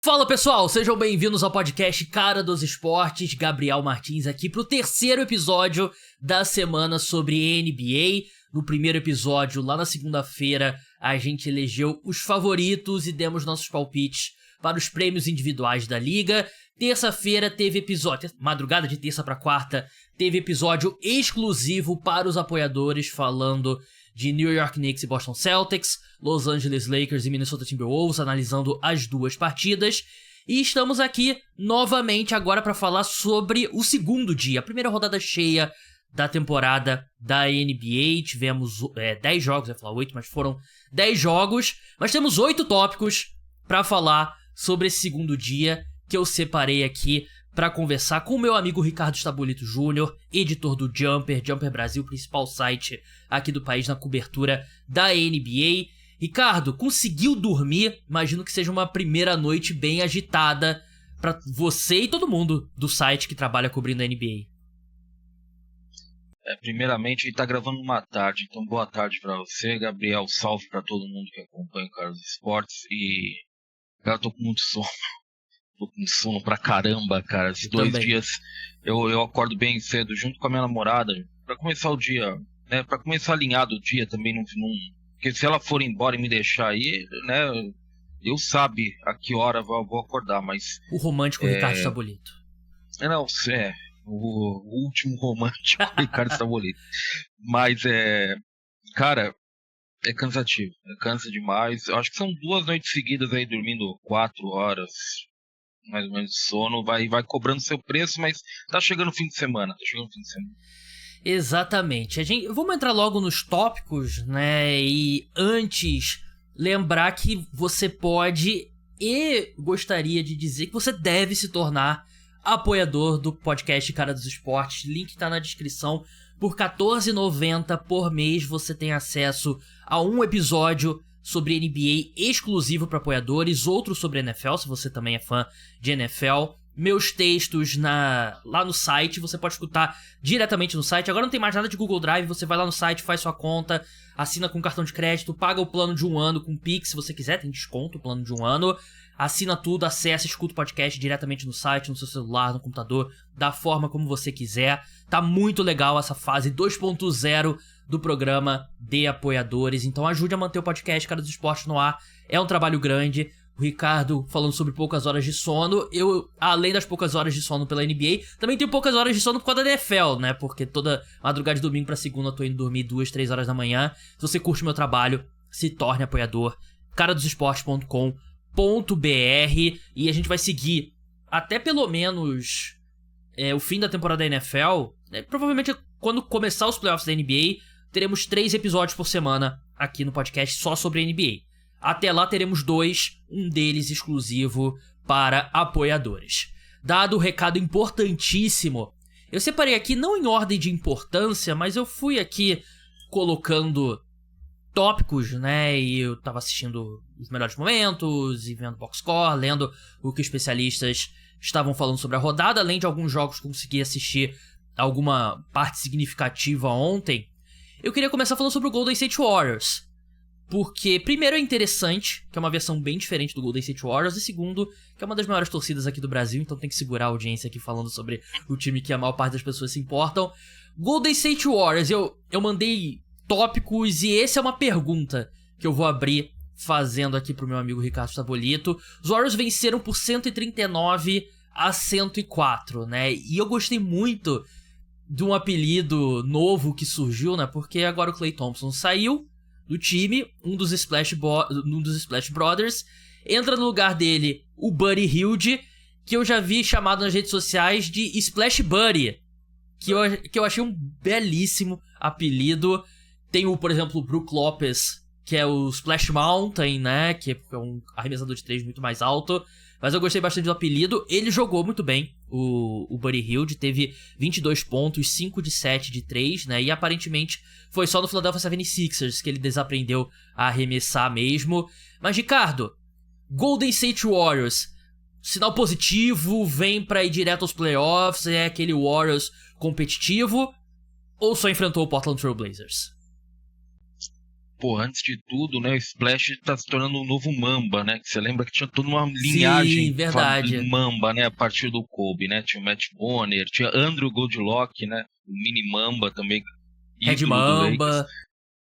Fala pessoal, sejam bem-vindos ao podcast Cara dos Esportes, Gabriel Martins aqui pro terceiro episódio da semana sobre NBA. No primeiro episódio, lá na segunda-feira, a gente elegeu os favoritos e demos nossos palpites para os prêmios individuais da liga. Terça-feira teve episódio, madrugada de terça para quarta, teve episódio exclusivo para os apoiadores falando de New York Knicks e Boston Celtics, Los Angeles Lakers e Minnesota Timberwolves, analisando as duas partidas. E estamos aqui novamente agora para falar sobre o segundo dia, a primeira rodada cheia da temporada da NBA. Tivemos 10 jogos, eu ia falar 8, mas foram 10 jogos. Mas temos 8 tópicos para falar sobre esse segundo dia que eu separei aqui para conversar com o meu amigo Ricardo Stabolito Jr., editor do Jumper Brasil, principal site aqui do país na cobertura da NBA. Ricardo, conseguiu dormir? Imagino que seja uma primeira noite bem agitada para você e todo mundo do site que trabalha cobrindo a NBA. Primeiramente, a gente tá gravando uma tarde, então boa tarde para você, Gabriel, salve para todo mundo que acompanha o Cara dos Esportes. E cara, eu tô com muito sono. Tô com sono pra caramba, cara. Esses dois dias eu acordo bem cedo junto com a minha namorada pra começar o dia, né? Pra começar alinhado o dia também. Porque se ela for embora e me deixar aí, né? Eu sabe a que hora eu vou acordar, mas... O romântico Ricardo Stabolito. O último romântico Ricardo Stabolito. Mas cara, é cansativo. Cansa demais. Eu acho que são 2 noites seguidas aí dormindo 4 horas... mais ou menos de sono, vai cobrando seu preço, mas tá chegando o fim de semana, Exatamente. Vamos entrar logo nos tópicos, né, e antes lembrar que você pode e gostaria de dizer que você deve se tornar apoiador do podcast Cara dos Esportes, link tá na descrição. Por R$14,90 por mês você tem acesso a um episódio sobre NBA exclusivo para apoiadores, outro sobre NFL, se você também é fã de NFL. Meus textos lá no site, você pode escutar diretamente no site. Agora não tem mais nada de Google Drive, você vai lá no site, faz sua conta, assina com cartão de crédito, paga o plano de 1 ano com Pix, se você quiser, tem desconto o plano de 1 ano. Assina tudo, acessa, escuta o podcast diretamente no site, no seu celular, no computador, da forma como você quiser. Tá muito legal essa fase 2.0 do programa de apoiadores, então ajude a manter o podcast Cara dos Esportes no ar. É um trabalho grande. O Ricardo falando sobre poucas horas de sono. Eu, além das poucas horas de sono pela NBA, também tenho poucas horas de sono por causa da NFL, né? Porque toda madrugada de domingo pra segunda eu tô indo dormir 2, 3 horas da manhã. Se você curte meu trabalho, se torne apoiador. caradosesportes.com.br. E a gente vai seguir até pelo menos o fim da temporada da NFL. Provavelmente quando começar os playoffs da NBA, teremos 3 episódios por semana aqui no podcast só sobre a NBA. Até lá teremos 2, um deles exclusivo para apoiadores. Dado o recado importantíssimo, eu separei aqui não em ordem de importância, mas eu fui aqui colocando tópicos, né? E eu tava assistindo os melhores momentos e vendo box score, lendo o que os especialistas estavam falando sobre a rodada, além de alguns jogos que consegui assistir alguma parte significativa ontem. Eu queria começar falando sobre o Golden State Warriors, porque primeiro é interessante, que é uma versão bem diferente do Golden State Warriors, e segundo, que é uma das maiores torcidas aqui do Brasil, então tem que segurar a audiência aqui falando sobre o time que a maior parte das pessoas se importam. Golden State Warriors, eu mandei tópicos e esse é uma pergunta que eu vou abrir fazendo aqui pro meu amigo Ricardo Stabolito. Os Warriors venceram por 139-104, né? E eu gostei muito de um apelido novo que surgiu, né? Porque agora o Klay Thompson saiu do time, um dos Splash Brothers. Entra no lugar dele o Buddy Hield, que eu já vi chamado nas redes sociais de Splash Buddy, que eu achei um belíssimo apelido. Tem por exemplo, o Brook Lopez, que é o Splash Mountain, né? Que é um arremessador de 3 muito mais alto. Mas eu gostei bastante do apelido. Ele jogou muito bem, o Buddy Hield. Teve 22 pontos, 5 de 7 de 3, né? E aparentemente foi só no Philadelphia 76ers que ele desaprendeu a arremessar mesmo. Mas, Ricardo, Golden State Warriors, sinal positivo, vem pra ir direto aos playoffs, é aquele Warriors competitivo, ou só enfrentou o Portland Trail Blazers? pô, antes de tudo, né, o Splash tá se tornando um novo Mamba, né? Que você lembra que tinha toda uma linhagem Sim, verdade. Mamba, né? A partir do Kobe, né? Tinha o Matt Bonner, tinha Andrew Goldlock, né? O Mini Mamba também, Red ídolo do Lakers. Mamba.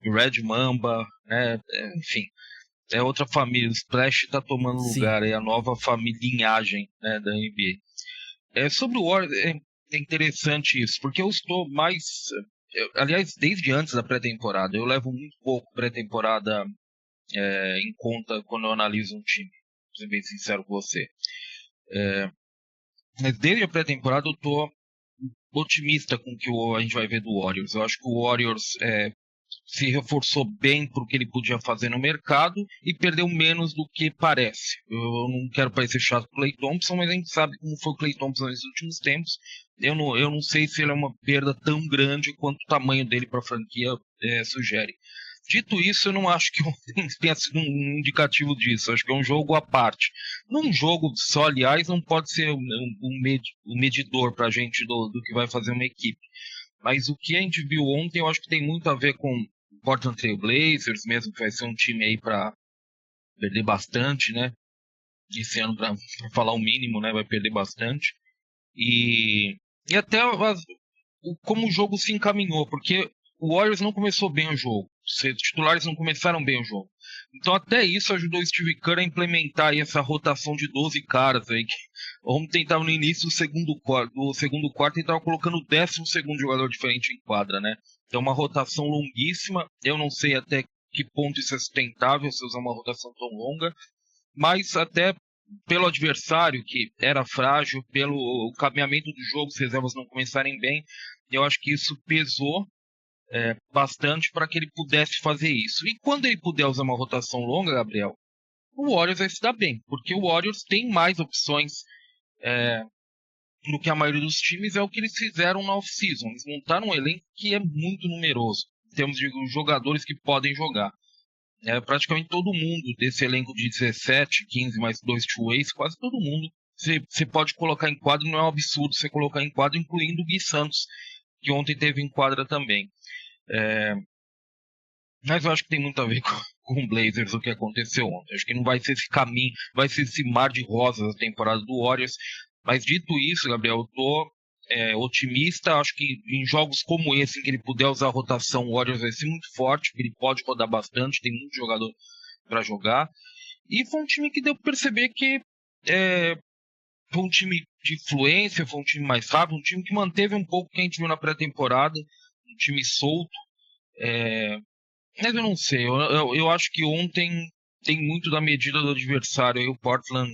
O Red Mamba, né? Enfim, é outra família. O Splash tá tomando Sim. lugar aí, a nova linhagem, né, da NBA. Sobre o Warriors, é interessante isso, porque eu estou mais... aliás, desde antes da pré-temporada, eu levo muito pouco pré-temporada em conta quando eu analiso um time, pra ser bem sincero com você. Mas desde a pré-temporada eu tô otimista com o que a gente vai ver do Warriors. Eu acho que o Warriors se reforçou bem para o que ele podia fazer no mercado e perdeu menos do que parece. Eu não quero parecer chato com o Klay Thompson, mas a gente sabe como foi o Klay Thompson nesses últimos tempos. Eu não sei se ele é uma perda tão grande quanto o tamanho dele para a franquia sugere. Dito isso, eu não acho que tenha sido um indicativo disso. Eu acho que é um jogo à parte. Num jogo só, aliás, não pode ser um medidor para a gente do que vai fazer uma equipe. Mas o que a gente viu ontem, eu acho que tem muito a ver com o Portland Trail Blazers, mesmo que vai ser um time aí para perder bastante, né? Esse ano, para falar o mínimo, né? Vai perder bastante. E até como o jogo se encaminhou, porque o Warriors não começou bem o jogo. Os titulares não começaram bem o jogo. Então até isso ajudou o Steve Kerr a implementar aí essa rotação de 12 caras aí, que ontem estava no início do segundo quarto e estava colocando o 12º jogador diferente em quadra, né? Então uma rotação longuíssima. Eu não sei até que ponto isso é sustentável, se usar uma rotação tão longa, mas até pelo adversário, que era frágil, pelo caminhamento do jogo, se as reservas não começarem bem, eu acho que isso pesou bastante para que ele pudesse fazer isso. E quando ele puder usar uma rotação longa, Gabriel, o Warriors vai se dar bem, porque o Warriors tem mais opções do que a maioria dos times. É o que eles fizeram na off-season. Eles montaram um elenco que é muito numeroso, em termos de jogadores que podem jogar. Praticamente todo mundo desse elenco de 17, 15 mais 2 two-ways, quase todo mundo você pode colocar em quadro. Não é um absurdo você colocar em quadro, incluindo o Gui Santos, que ontem teve em quadra também. Mas eu acho que tem muito a ver com o Blazers, o que aconteceu ontem. Acho que não vai ser esse caminho, vai ser esse mar de rosas a temporada do Warriors. Mas dito isso, Gabriel, eu tô otimista. Acho que em jogos como esse, em que ele puder usar a rotação, o Warriors vai ser muito forte, porque ele pode rodar bastante, tem muito jogador para jogar. E foi um time que deu para perceber que foi um time de influência, foi um time mais rápido, um time que manteve um pouco o que a gente viu na pré-temporada, um time solto. Mas eu não sei, eu acho que ontem tem muito da medida do adversário. Aí o Portland,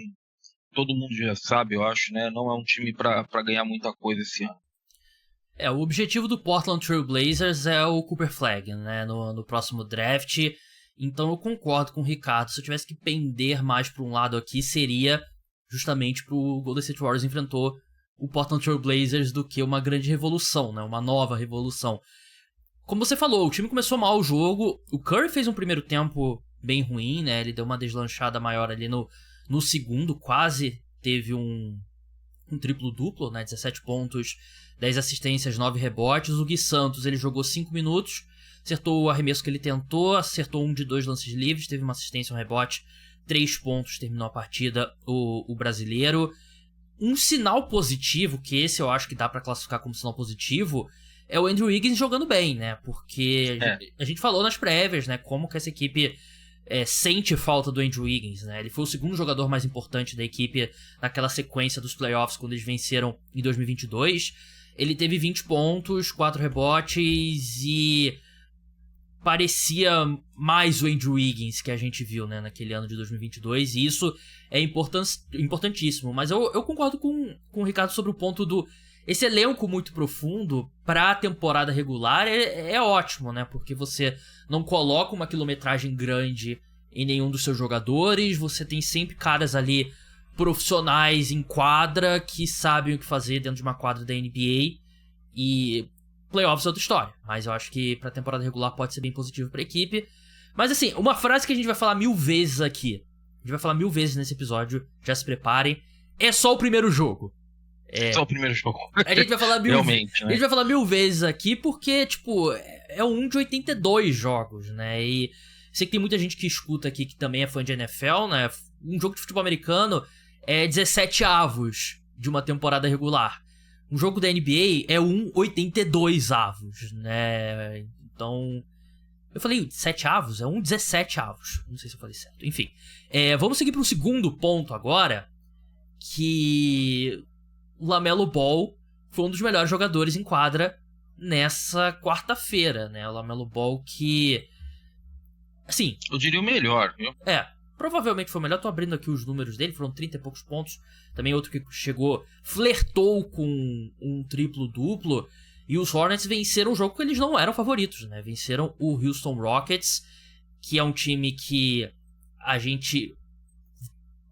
todo mundo já sabe, eu acho, né? Não é um time para ganhar muita coisa esse ano. O objetivo do Portland Trail Blazers é o Cooper Flag, né? No próximo draft. Então eu concordo com o Ricardo. Se eu tivesse que pender mais para um lado aqui, seria justamente pro Golden State Warriors enfrentou o Portland Trail Blazers do que uma grande revolução, né? Uma nova revolução. Como você falou, o time começou mal o jogo. O Curry fez um primeiro tempo bem ruim, né? Ele deu uma deslanchada maior ali no segundo, quase teve um triplo-duplo, né? 17 pontos, 10 assistências, 9 rebotes. O Gui Santos, ele jogou 5 minutos, acertou o arremesso que ele tentou, acertou 1 de 2 lances livres, teve uma assistência, um rebote, 3 pontos, terminou a partida o brasileiro. Um sinal positivo, que esse eu acho que dá pra classificar como sinal positivo, é o Andrew Wiggins jogando bem, né? Porque a gente falou nas prévias, né? Como que essa equipe sente falta do Andrew Wiggins, né? Ele foi o segundo jogador mais importante da equipe naquela sequência dos playoffs quando eles venceram em 2022. Ele teve 20 pontos, 4 rebotes e parecia mais o Andrew Wiggins que a gente viu, né, naquele ano de 2022, e isso é importantíssimo. Mas eu concordo com o Ricardo sobre o ponto do... Esse elenco muito profundo pra temporada regular é ótimo, né? Porque você não coloca uma quilometragem grande em nenhum dos seus jogadores, você tem sempre caras ali profissionais em quadra que sabem o que fazer dentro de uma quadra da NBA, e playoffs é outra história. Mas eu acho que pra temporada regular pode ser bem positivo pra equipe. Mas assim, uma frase que a gente vai falar 1000 vezes aqui, a gente vai falar 1000 vezes nesse episódio, já se preparem, é só o primeiro jogo. Só o primeiro jogo. A gente vai falar Realmente, né? A gente vai falar 1000 vezes aqui porque, tipo, é um de 82 jogos, né? E sei que tem muita gente que escuta aqui que também é fã de NFL, né? Um jogo de futebol americano é 17 avos de uma temporada regular. Um jogo da NBA é 82 avos, né? Então... Eu falei 7 avos? É 17 avos. Não sei se eu falei certo. Enfim. Vamos seguir para o segundo ponto agora. Que o LaMelo Ball foi um dos melhores jogadores em quadra nessa quarta-feira, né? O LaMelo Ball que... Assim... Eu diria o melhor, viu? Provavelmente foi o melhor. Tô abrindo aqui os números dele. Foram 30 e poucos pontos. Também outro que chegou... Flertou com um triplo-duplo. E os Hornets venceram um jogo que eles não eram favoritos, né? Venceram o Houston Rockets, que é um time que a gente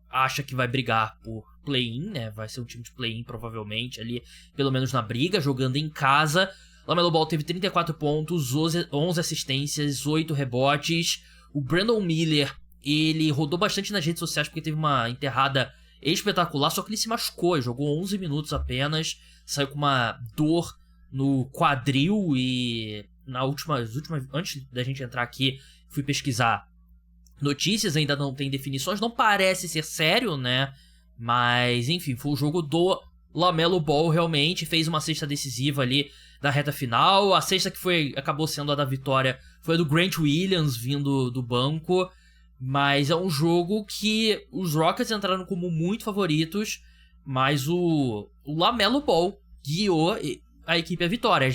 acha que vai brigar por play-in, né? Vai ser um time de play-in provavelmente ali, pelo menos na briga, jogando em casa. LaMelo Ball teve 34 pontos, 11 assistências, 8 rebotes. O Brandon Miller, ele rodou bastante nas redes sociais porque teve uma enterrada espetacular, só que ele se machucou, ele jogou 11 minutos apenas, saiu com uma dor no quadril e antes da gente entrar aqui, fui pesquisar notícias, ainda não tem definições, não parece ser sério, né? Mas, enfim, foi o jogo do LaMelo Ball, realmente, fez uma cesta decisiva ali da reta final, a cesta que acabou sendo a da vitória foi a do Grant Williams, vindo do banco, mas é um jogo que os Rockets entraram como muito favoritos, mas o LaMelo Ball guiou a equipe à vitória.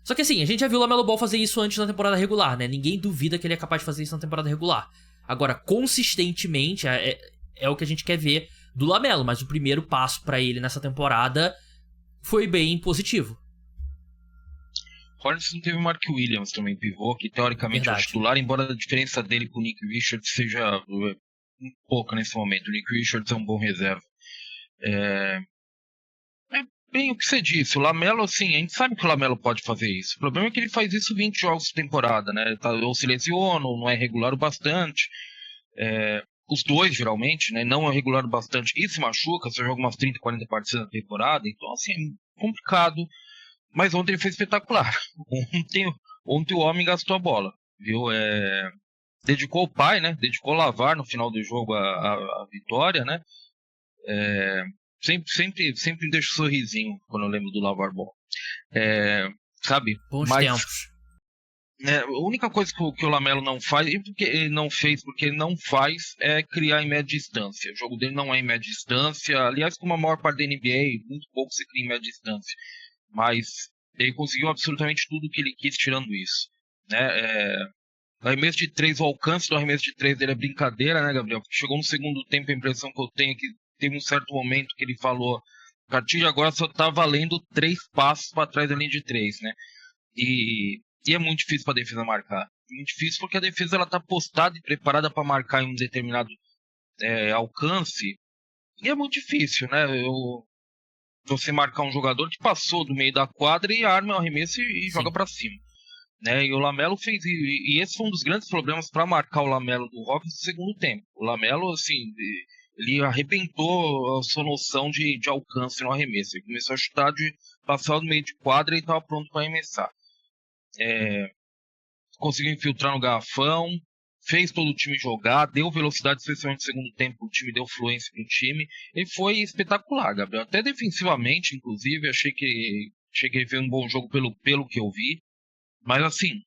Só que assim, a gente já viu o LaMelo Ball fazer isso antes na temporada regular, né? Ninguém duvida que ele é capaz de fazer isso na temporada regular. Agora, consistentemente, é o que a gente quer ver do LaMelo, mas o primeiro passo pra ele nessa temporada foi bem positivo. Hornets não teve o Mark Williams também, pivô, que teoricamente é o titular, embora a diferença dele com o Nick Richards seja um pouco nesse momento. O Nick Richards é um bom reserva. Bem, o que você disse, o LaMelo, assim, a gente sabe que o LaMelo pode fazer isso. O problema é que ele faz isso 20 jogos por temporada, né? Ou se lesiona, ou não é regular o bastante. Os dois, geralmente, né? Não é regular o bastante e se machuca, você joga umas 30, 40 partidas na temporada. Então, assim, é complicado. Mas ontem ele foi espetacular. Ontem o homem gastou a bola, viu? Dedicou o pai, né? Dedicou o Lavar no final do jogo a vitória, né? Sempre deixo um sorrisinho quando eu lembro do Lavar Ball. Sabe? Bons tempos. A única coisa que o LaMelo não faz, e porque ele não fez, porque ele não faz, é criar em média distância. O jogo dele não é em média distância. Aliás, como a maior parte da NBA, muito pouco se cria em média distância. Mas ele conseguiu absolutamente tudo que ele quis tirando isso. Né? O arremesso de 3, o alcance do arremesso de 3 dele é brincadeira, né, Gabriel? Porque chegou no segundo tempo, a impressão que eu tenho é que teve um certo momento que ele falou: a partir de agora só tá valendo 3 passos para trás da linha de 3, né? E é muito difícil para a defesa marcar. Muito difícil porque a defesa ela tá postada e preparada para marcar em um determinado alcance. E é muito difícil, né? Você marcar um jogador que passou do meio da quadra e arma o arremesso e joga para cima. Né? E o LaMelo fez. E esse foi um dos grandes problemas para marcar o LaMelo do Rockets no segundo tempo. O LaMelo, assim, ele arrebentou a sua noção de alcance no arremesso. Ele começou a chutar de passar do meio de quadra e estava pronto para arremessar. Conseguiu infiltrar no garrafão, fez todo o time jogar, deu velocidade, especialmente no segundo tempo, o time deu fluência pro time. Ele foi espetacular, Gabriel. Até defensivamente, inclusive, achei que ele fez um bom jogo pelo que eu vi. Mas assim,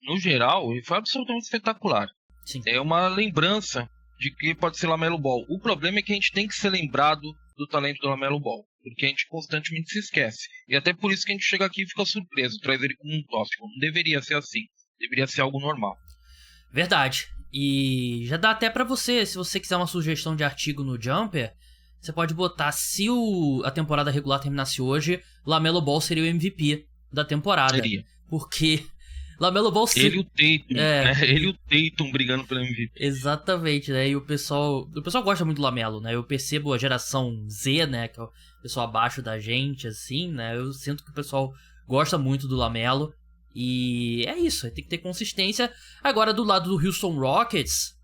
no geral, ele foi absolutamente espetacular. Sim. É uma lembrança de que pode ser LaMelo Ball. O problema é que a gente tem que ser lembrado do talento do LaMelo Ball, porque a gente constantemente se esquece. E até por isso que a gente chega aqui e fica surpreso, traz ele como um tópico. Não deveria ser assim. Deveria ser algo normal. Verdade. E já dá até pra você, se você quiser uma sugestão de artigo no Jumper, você pode botar: se a temporada regular terminasse hoje, LaMelo Ball seria o MVP da temporada. Seria. Porque LaMelo Ball... Ele e o Tatum, né? Ele e o Tatum brigando pelo MVP. Exatamente, né? E o pessoal gosta muito do LaMelo, né? Eu percebo a geração Z, né? Que é o pessoal abaixo da gente, assim, né? Eu sinto que o pessoal gosta muito do LaMelo. E é isso, tem que ter consistência. Agora, do lado do Houston Rockets,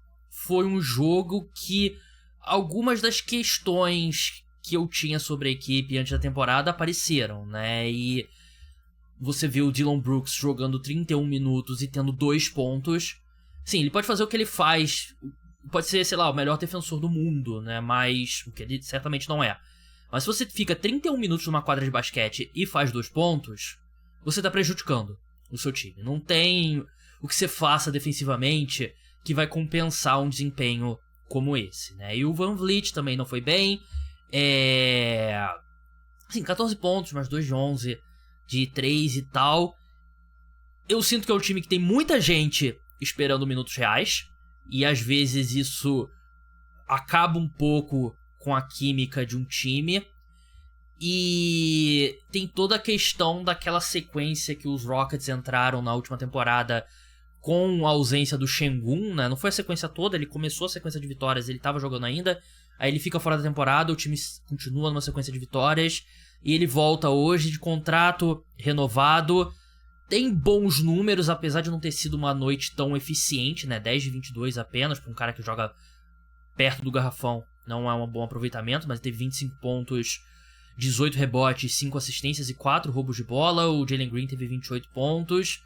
foi um jogo que algumas das questões que eu tinha sobre a equipe antes da temporada apareceram, né? E você viu o Dillon Brooks jogando 31 minutos e tendo 2 pontos. Sim, ele pode fazer o que ele faz, pode ser, sei lá, o melhor defensor do mundo, né? Mas, o que ele certamente não é. Mas se você fica 31 minutos numa quadra de basquete e faz 2 pontos, você tá prejudicando o seu time. Não tem o que você faça defensivamente que vai compensar um desempenho como esse, né? E o VanVleet também não foi bem. Assim, 14 pontos, mais 2 de 11, de 3 e tal. Eu sinto que é um time que tem muita gente esperando minutos reais. E às vezes isso acaba um pouco com a química de um time. E tem toda a questão daquela sequência que os Rockets entraram na última temporada com a ausência do Şengün, né? Não foi a sequência toda, ele começou a sequência de vitórias, ele tava jogando ainda, aí ele fica fora da temporada, o time continua numa sequência de vitórias, e ele volta hoje de contrato renovado, tem bons números, apesar de não ter sido uma noite tão eficiente, né? 10 de 22 apenas, para um cara que joga perto do garrafão, não é um bom aproveitamento, mas teve 25 pontos, 18 rebotes, 5 assistências e 4 roubos de bola, o Jalen Green teve 28 pontos,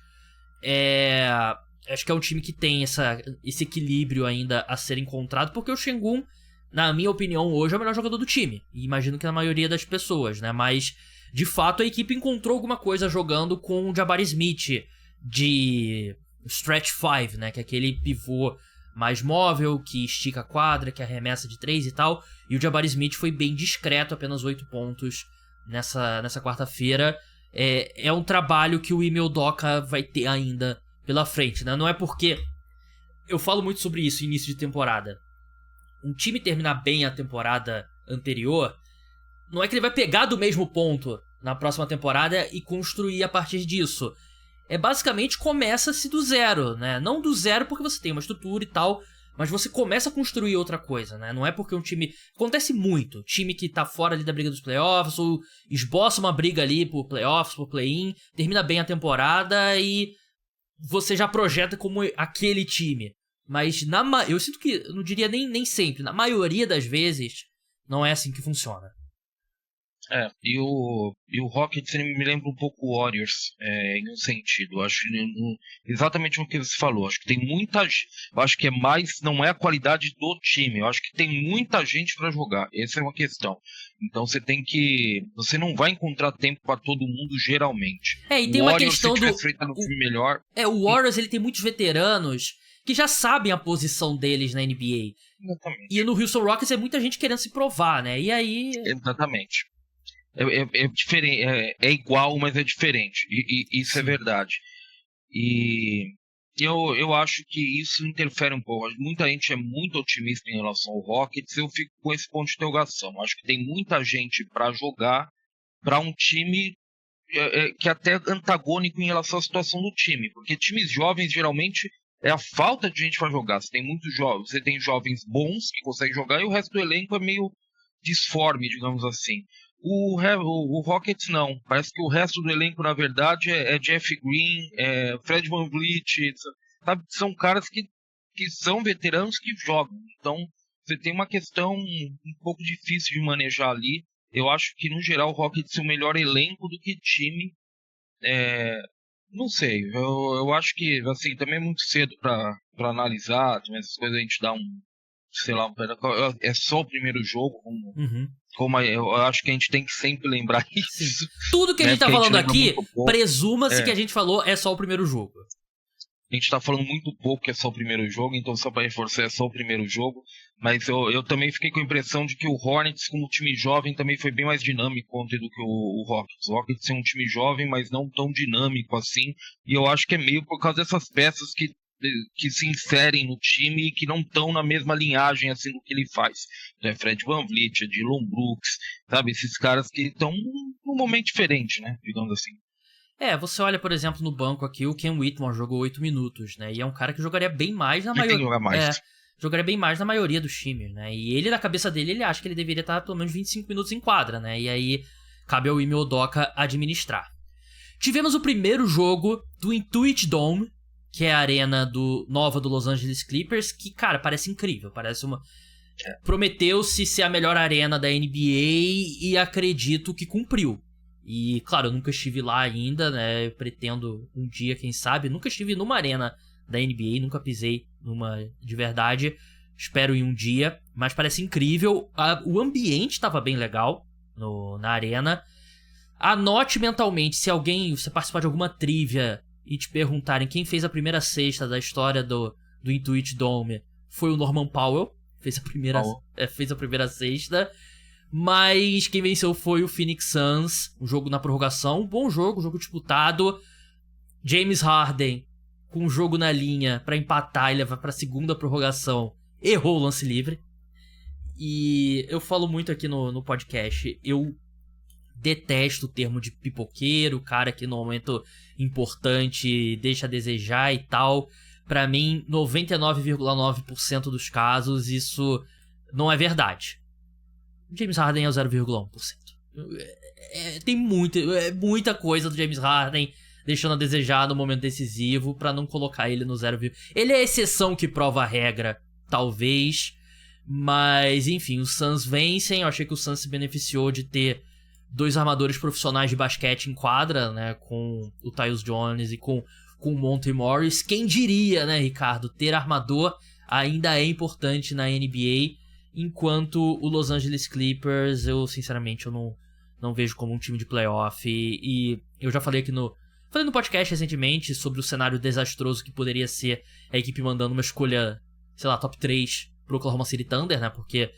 acho que é um time que tem esse equilíbrio ainda a ser encontrado, porque o Şengün, na minha opinião, hoje é o melhor jogador do time. E imagino que na maioria das pessoas, né? Mas, de fato, a equipe encontrou alguma coisa jogando com o Jabari Smith de Stretch 5, né? Que é aquele pivô mais móvel, que estica a quadra, que arremessa de 3 e tal. E o Jabari Smith foi bem discreto, apenas 8 pontos nessa quarta-feira. É um trabalho que o Ime Udoka vai ter ainda pela frente, né? Não é porque... Eu falo muito sobre isso no início de temporada. Um time terminar bem a temporada anterior, não é que ele vai pegar do mesmo ponto na próxima temporada e construir a partir disso. Basicamente começa-se do zero, né? Não do zero porque você tem uma estrutura e tal, mas você começa a construir outra coisa, né? Não é porque um time... Acontece muito. Time que tá fora ali da briga dos playoffs, ou esboça uma briga ali por playoffs, por play-in, termina bem a temporada e você já projeta como aquele time. Mas eu sinto que, eu não diria nem sempre, na maioria das vezes, não é assim que funciona. E o Rockets me lembra um pouco o Warriors, em um sentido. Acho que exatamente o que você falou. Acho que tem muita gente. Acho que não é a qualidade do time. Eu acho que tem muita gente para jogar. Essa é uma questão. Então você não vai encontrar tempo para todo mundo geralmente. E tem uma questão do time melhor. O Warriors ele tem muitos veteranos que já sabem a posição deles na NBA. Exatamente. E no Houston Rockets é muita gente querendo se provar, né? E aí... Exatamente. É diferente, é igual, mas é diferente. E isso Sim. É verdade. E eu acho que isso interfere um pouco. Muita gente é muito otimista em relação ao Rockets. Eu fico com esse ponto de interrogação. Acho que tem muita gente para jogar para um time que é até antagônico em relação à situação do time. Porque times jovens, geralmente, é a falta de gente para jogar. Você tem muitos jovens, você tem jovens bons que conseguem jogar e o resto do elenco é meio disforme, digamos assim. O Rockets não. Parece que o resto do elenco, na verdade, é Jeff Green, Fred VanVleet, sabe? São caras que são veteranos que jogam. Então, você tem uma questão um pouco difícil de manejar ali. Eu acho que, no geral, o Rockets é o melhor elenco do que time. Não sei. Eu acho que, assim, também é muito cedo para analisar. Também essas coisas a gente dá sei lá, é só o primeiro jogo, como eu acho que a gente tem que sempre lembrar isso. Sim. Tudo que a gente tá falando aqui, presuma-se que a gente falou é só o primeiro jogo. A gente tá falando muito pouco que é só o primeiro jogo, então só pra reforçar é só o primeiro jogo. Mas eu também fiquei com a impressão de que o Hornets, como time jovem, também foi bem mais dinâmico ontem do que o Rockets. O Rockets é um time jovem, mas não tão dinâmico assim. E eu acho que é meio por causa dessas peças que se inserem no time e que não estão na mesma linhagem assim do que ele faz. Então é Fred VanVleet, é Dillon Brooks, sabe? Esses caras que estão num momento diferente, né? Digamos assim. Você olha, por exemplo, no banco aqui, o Ken Whitmore jogou 8 minutos, né? E é um cara que jogaria bem mais na maioria. Jogaria bem mais na maioria dos times, né? E ele, na cabeça dele, ele acha que ele deveria estar pelo menos 25 minutos em quadra, né? E aí cabe ao Ime Udoka administrar. Tivemos o primeiro jogo do Intuit Dome, que é a arena nova do Los Angeles Clippers, que, cara, parece incrível. Parece uma... prometeu-se ser a melhor arena da NBA e acredito que cumpriu. E, claro, eu nunca estive lá ainda, né? Eu pretendo um dia, quem sabe. Nunca estive numa arena da NBA, nunca pisei numa de verdade. Espero ir um dia, mas parece incrível. O ambiente estava bem legal na arena. Anote mentalmente, se você participar de alguma trivia e te perguntarem quem fez a primeira cesta da história do Intuit Dome, foi o Norman Powell. Fez a primeira cesta. Mas quem venceu foi o Phoenix Suns. Um jogo na prorrogação. Um bom jogo, jogo disputado. James Harden, com o jogo na linha pra empatar e levar pra segunda prorrogação, errou o lance livre. E eu falo muito aqui no podcast. Eu detesto o termo de pipoqueiro, cara que no momento importante deixa a desejar e tal. Pra mim, 99,9% dos casos, isso não é verdade. James Harden é o 0,1%. Tem muita coisa do James Harden deixando a desejar no momento decisivo pra não colocar ele no 0, ele é a exceção que prova a regra, talvez. Mas, enfim, os Suns vencem. Eu achei que o Suns se beneficiou de ter 2 armadores profissionais de basquete em quadra, né? Com o Tyus Jones e com o Monte Morris. Quem diria, né, Ricardo? Ter armador ainda é importante na NBA. Enquanto o Los Angeles Clippers, eu sinceramente não vejo como um time de playoff. E eu já falei aqui no podcast recentemente sobre o cenário desastroso que poderia ser a equipe mandando uma escolha, sei lá, top 3 pro Oklahoma City Thunder, né? Porque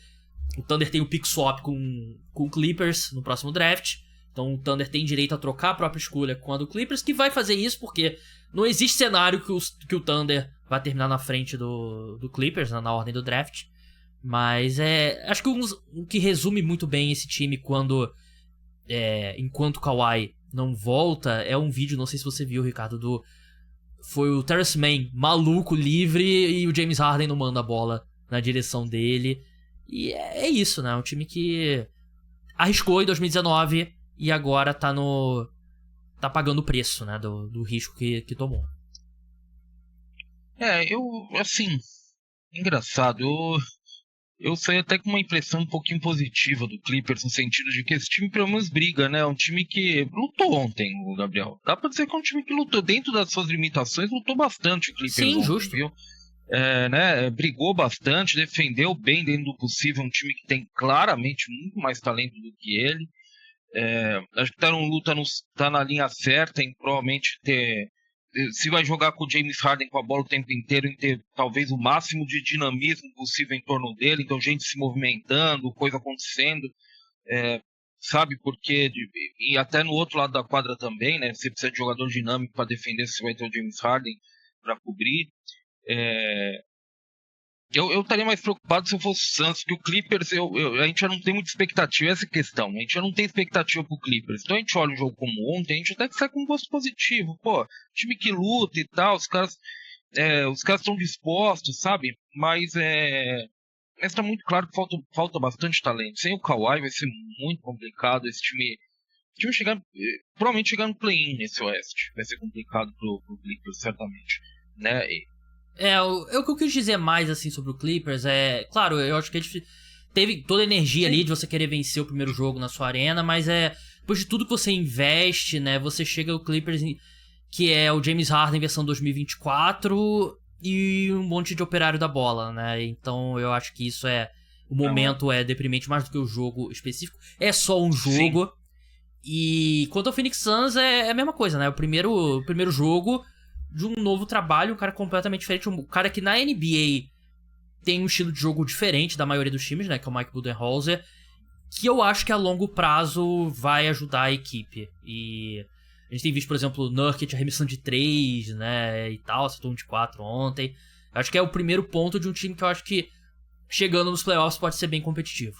o Thunder tem o pick swap com o Clippers no próximo draft. Então o Thunder tem direito a trocar a própria escolha com a do Clippers, que vai fazer isso porque não existe cenário que o Thunder vai terminar na frente do Clippers, né, na ordem do draft. Mas acho que o que resume muito bem esse time enquanto o Kawhi não volta é um vídeo, não sei se você viu, Ricardo, foi o Terrence Mann maluco, livre, e o James Harden não manda a bola na direção dele. E é isso, né? Um time que arriscou em 2019 e agora tá pagando o preço, né? Do risco que tomou. Engraçado, eu saí até com uma impressão um pouquinho positiva do Clippers, no sentido de que esse time pelo menos briga, né? É um time que lutou ontem, o Gabriel. Dá pra dizer que é um time que lutou dentro das suas limitações, lutou bastante o Clippers. Sim, ontem, justo. Viu? Brigou bastante, defendeu bem dentro do possível, um time que tem claramente muito mais talento do que ele. Acho que tá na linha certa em provavelmente se vai jogar com o James Harden com a bola o tempo inteiro, em ter talvez o máximo de dinamismo possível em torno dele, então gente se movimentando, coisa acontecendo, sabe, porque e até no outro lado da quadra também, né, você precisa de jogador dinâmico para defender, se vai ter o James Harden para cobrir. Eu estaria mais preocupado se eu fosse o Suns, porque o Clippers, a gente já não tem muita expectativa, essa é a questão, a gente já não tem expectativa pro Clippers, então a gente olha o jogo como ontem, a gente até que sai com um gosto positivo, time que luta e tal, os caras estão dispostos, sabe, mas tá muito claro que falta bastante talento, sem o Kawhi vai ser muito complicado esse time provavelmente chegar no play-in nesse Oeste, vai ser complicado pro Clippers, certamente, né, o que eu quis dizer mais, assim, sobre o Clippers claro, eu acho que teve toda a energia ali de você querer vencer o primeiro jogo na sua arena, mas depois de tudo que você investe, né, você chega ao Clippers, que é o James Harden versão 2024 e um monte de operário da bola, né, então eu acho que isso o momento é deprimente mais do que o jogo específico, é só um jogo. Sim. E quanto ao Phoenix Suns é a mesma coisa, né, o primeiro jogo de um novo trabalho, um cara completamente diferente, um cara que na NBA tem um estilo de jogo diferente da maioria dos times, né, que é o Mike Budenholzer, que eu acho que a longo prazo vai ajudar a equipe. E a gente tem visto, por exemplo, o Nurkic arremessando de 3, né, e tal, acertou um de 4 ontem. Eu acho que é o primeiro ponto de um time que eu acho que chegando nos playoffs pode ser bem competitivo.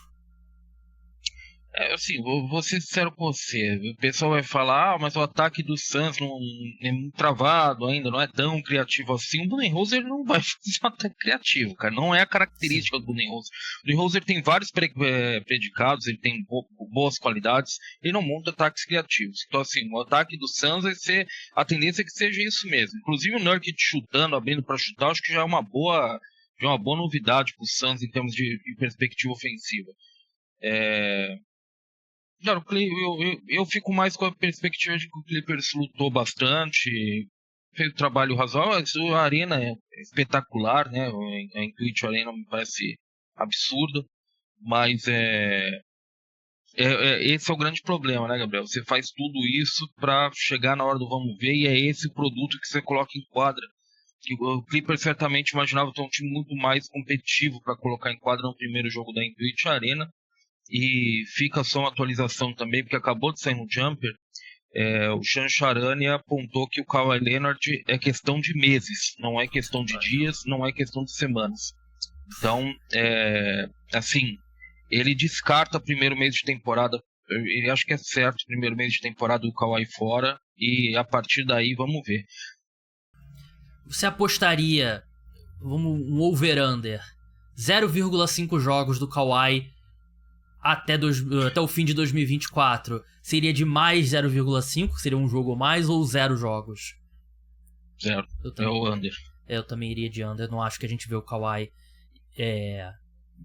Vou ser sincero com você. O pessoal vai falar, mas o ataque do Suns não é muito travado ainda, não é tão criativo assim. O Budenholzer não vai fazer um ataque criativo, cara. Não é a característica do Budenholzer. O Budenholzer tem vários predicados, ele tem boas qualidades, ele não monta ataques criativos. Então, assim, o ataque do Suns a tendência é que seja isso mesmo. Inclusive o Nurkic chutando, abrindo para chutar, acho que já é uma boa de uma boa novidade para o Suns em termos de perspectiva ofensiva. Claro, eu fico mais com a perspectiva de que o Clippers lutou bastante, fez um trabalho razoável. A arena é espetacular, né? A Intuit Arena me parece absurda, mas esse é o grande problema, né, Gabriel? Você faz tudo isso para chegar na hora do vamos ver, e é esse o produto que você coloca em quadra. O Clippers certamente imaginava ter um time muito mais competitivo para colocar em quadra no primeiro jogo da Intuit Arena. E fica só uma atualização também, porque acabou de sair no Jumper. O Sean Charania apontou que o Kawhi Leonard é questão de meses, não é questão de dias, não é questão de semanas. Então, assim, ele descarta o primeiro mês de temporada. Ele acha que é certo o primeiro mês de temporada do Kawhi fora, e a partir daí vamos ver. Você apostaria um over-under 0,5 jogos do Kawhi até o fim de 2024? Seria de mais 0,5? Seria um jogo ou mais, ou 0 jogos? 0. É o under. Eu também iria de under. Não acho que a gente vê o Kawhi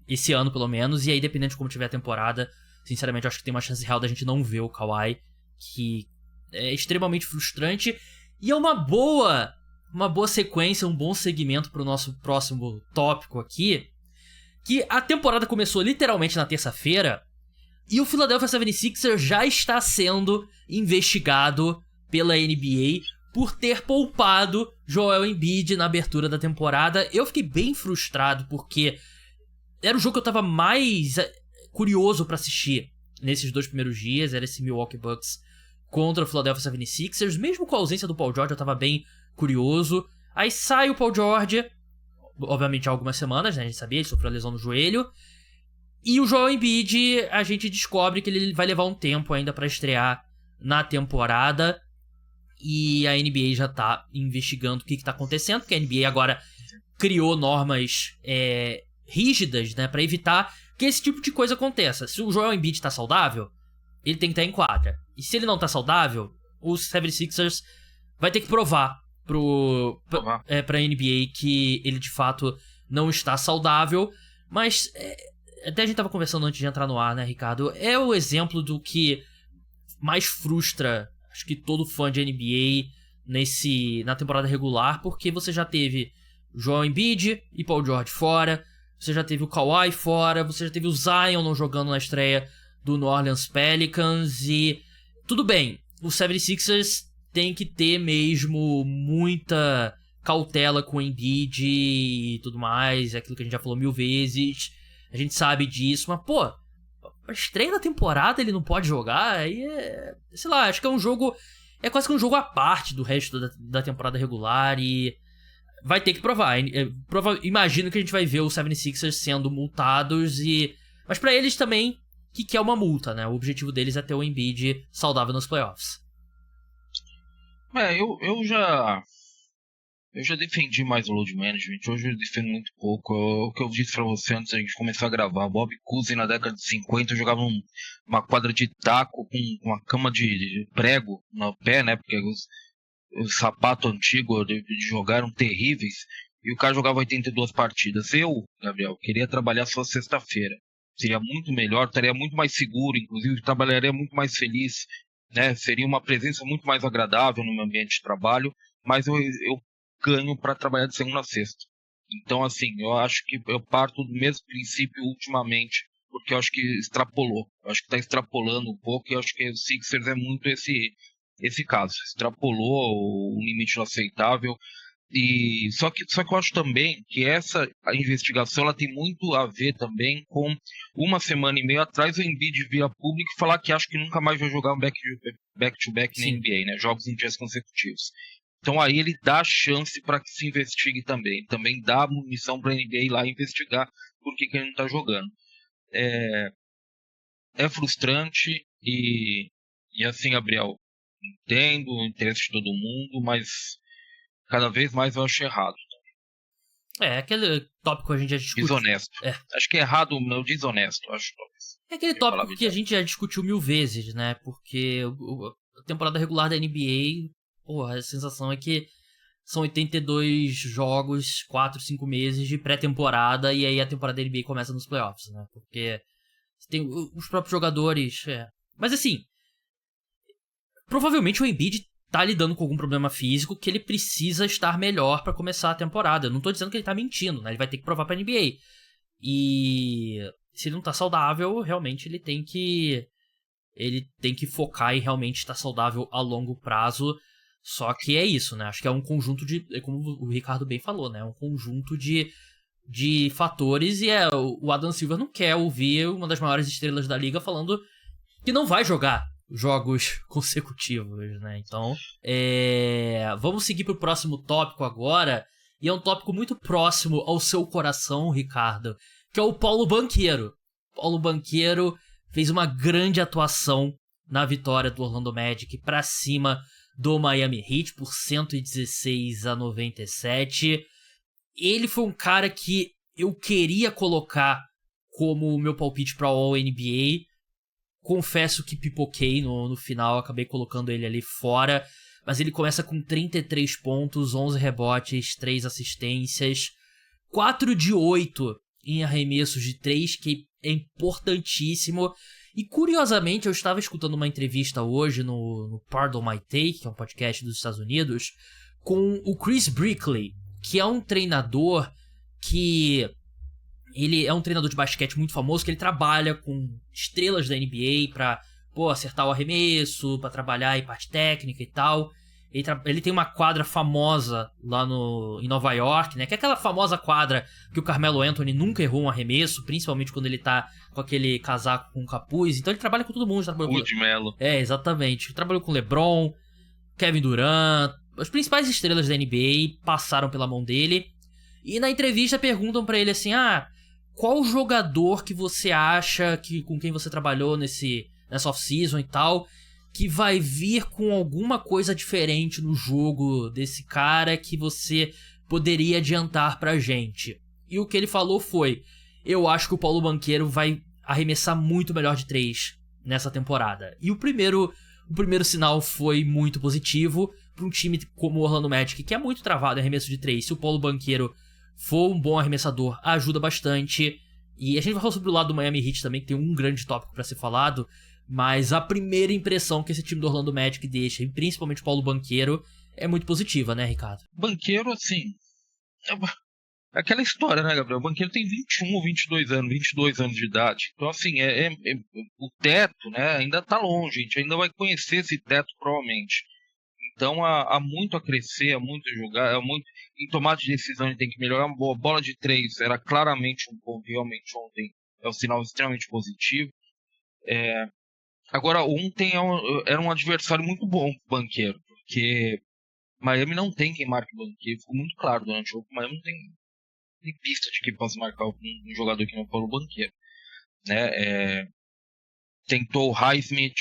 esse ano, pelo menos. E aí, dependendo de como tiver a temporada, sinceramente, eu acho que tem uma chance real da gente não ver o Kawhi, que é extremamente frustrante. E é uma boa sequência, um bom segmento para o nosso próximo tópico aqui, que a temporada começou literalmente na terça-feira, e o Philadelphia 76ers já está sendo investigado pela NBA por ter poupado Joel Embiid na abertura da temporada. Eu fiquei bem frustrado, porque era o jogo que eu tava mais curioso pra assistir nesses 2 primeiros dias, era esse Milwaukee Bucks contra o Philadelphia 76ers. Mesmo com a ausência do Paul George, eu tava bem curioso. Aí sai o Paul George, obviamente há algumas semanas, né? A gente sabia, ele sofreu lesão no joelho. E o Joel Embiid, a gente descobre que ele vai levar um tempo ainda pra estrear na temporada. E a NBA já tá investigando o que tá acontecendo, porque a NBA agora criou normas rígidas, né, pra evitar que esse tipo de coisa aconteça. Se o Joel Embiid tá saudável, ele tem que estar em quadra. E se ele não tá saudável, os 76ers vai ter que provar pra NBA que ele de fato não está saudável. Mas até a gente tava conversando antes de entrar no ar, né, Ricardo? É o exemplo do que mais frustra, acho que todo fã de NBA na temporada regular, porque você já teve o Joel Embiid e Paul George fora, você já teve o Kawhi fora, você já teve o Zion não jogando na estreia do New Orleans Pelicans, e tudo bem, os 76ers tem que ter mesmo muita cautela com o Embiid e tudo mais, é aquilo que a gente já falou 1000 vezes, a gente sabe disso, mas pô, a estreia da temporada ele não pode jogar, aí sei lá, acho que é um jogo, é quase que um jogo à parte do resto da temporada regular, e vai ter que provar. Imagino que a gente vai ver os 76ers sendo multados, mas pra eles também, que é uma multa, né? O objetivo deles é ter o Embiid saudável nos playoffs. Eu já defendi mais o load management, hoje eu defendo muito pouco. O que eu disse pra você antes da gente começar a gravar, Bob Cousy na década de 50 jogava uma quadra de taco com uma cama de prego no pé, né? Porque os sapatos antigos de jogar eram terríveis, e o cara jogava 82 partidas. Eu, Gabriel, queria trabalhar só sexta-feira. Seria muito melhor, estaria muito mais seguro, inclusive trabalharia muito mais feliz, né? Seria uma presença muito mais agradável no meu ambiente de trabalho, mas eu ganho para trabalhar de segunda a sexta. Então, assim, eu acho que eu parto do mesmo princípio ultimamente, porque eu acho que extrapolou. Eu acho que está extrapolando um pouco, e eu acho que o Sixers é muito esse caso. Extrapolou o limite aceitável. E só que eu acho também que a investigação ela tem muito a ver também com uma semana e meia atrás o Embiid vir a público e falar que acha que nunca mais vai jogar um back-to-back na NBA, né? Jogos em dias consecutivos. Então aí ele dá chance para que se investigue também. Também dá munição para a NBA ir lá investigar por que ele não está jogando. É frustrante e assim, Gabriel, entendo o interesse de todo mundo, mas cada vez mais eu acho errado. Aquele tópico que a gente já discutiu. Desonesto. Acho que é errado, não, desonesto, acho, talvez. É aquele tópico que a gente já discutiu 1000 vezes, né? Porque a temporada regular da NBA, porra, a sensação é que são 82 jogos, 4, 5 meses de pré-temporada, e aí a temporada da NBA começa nos playoffs, né? Porque tem os próprios jogadores... Mas assim, provavelmente o Embiid tá lidando com algum problema físico que ele precisa estar melhor pra começar a temporada. Eu não tô dizendo que ele tá mentindo, né? Ele vai ter que provar pra NBA. E se ele não tá saudável, realmente ele tem que focar em realmente estar saudável a longo prazo. Só que é isso, né? Acho que é um conjunto de... Como o Ricardo bem falou, né? Um conjunto de fatores. E o Adam Silver não quer ouvir uma das maiores estrelas da liga falando que não vai jogar jogos consecutivos, né? Então, vamos seguir pro próximo tópico agora. E é um tópico muito próximo ao seu coração, Ricardo, que é o Paulo Banchero. Paulo Banchero fez uma grande atuação na vitória do Orlando Magic pra cima do Miami Heat por 116-97. Ele foi um cara que eu queria colocar como o meu palpite para All-NBA. Confesso que pipoquei no final, acabei colocando ele ali fora. Mas ele começa com 33 pontos, 11 rebotes, 3 assistências, 4 de 8 em arremessos de 3, que é importantíssimo. E curiosamente, eu estava escutando uma entrevista hoje no Pardon My Take, que é um podcast dos Estados Unidos, com o Chris Brickley, que é um treinador que... Ele é um treinador de basquete muito famoso, que ele trabalha com estrelas da NBA pra acertar o arremesso, pra trabalhar em parte técnica e tal. Ele tem uma quadra famosa lá em Nova York, né? Que é aquela famosa quadra que o Carmelo Anthony nunca errou um arremesso, principalmente quando ele tá com aquele casaco com capuz. Então ele trabalha com todo mundo. O de Melo. Exatamente. Trabalhou com LeBron, Kevin Durant. As principais estrelas da NBA passaram pela mão dele. E na entrevista perguntam pra ele assim, qual jogador que você acha com quem você trabalhou nessa off-season e tal, que vai vir com alguma coisa diferente no jogo desse cara que você poderia adiantar pra gente? E o que ele falou foi, eu acho que o Paulo Banchero vai arremessar muito melhor de 3 nessa temporada. E o primeiro sinal foi muito positivo para um time como o Orlando Magic, que é muito travado em arremesso de 3. Se o Paulo Banchero for um bom arremessador, ajuda bastante. E a gente vai falar sobre o lado do Miami Heat também, que tem um grande tópico pra ser falado. Mas a primeira impressão que esse time do Orlando Magic deixa, e principalmente o Paulo Banchero, é muito positiva, né, Ricardo? Banchero, assim... É aquela história, né, Gabriel? O Banchero tem 21 ou 22 anos de idade. Então, assim, o teto, né, ainda tá longe. A gente ainda vai conhecer esse teto, provavelmente. Então há muito a crescer, há muito a jogar, em tomada de decisão ele tem que melhorar. A bola de 3 era claramente um ponto, realmente ontem é um sinal extremamente positivo. Agora, ontem era um adversário muito bom pro Banchero, porque Miami não tem quem marque o Banchero, ficou muito claro durante o jogo. Miami não tem pista de quem possa marcar um jogador que não for o Banchero, né? Tentou o Highsmith,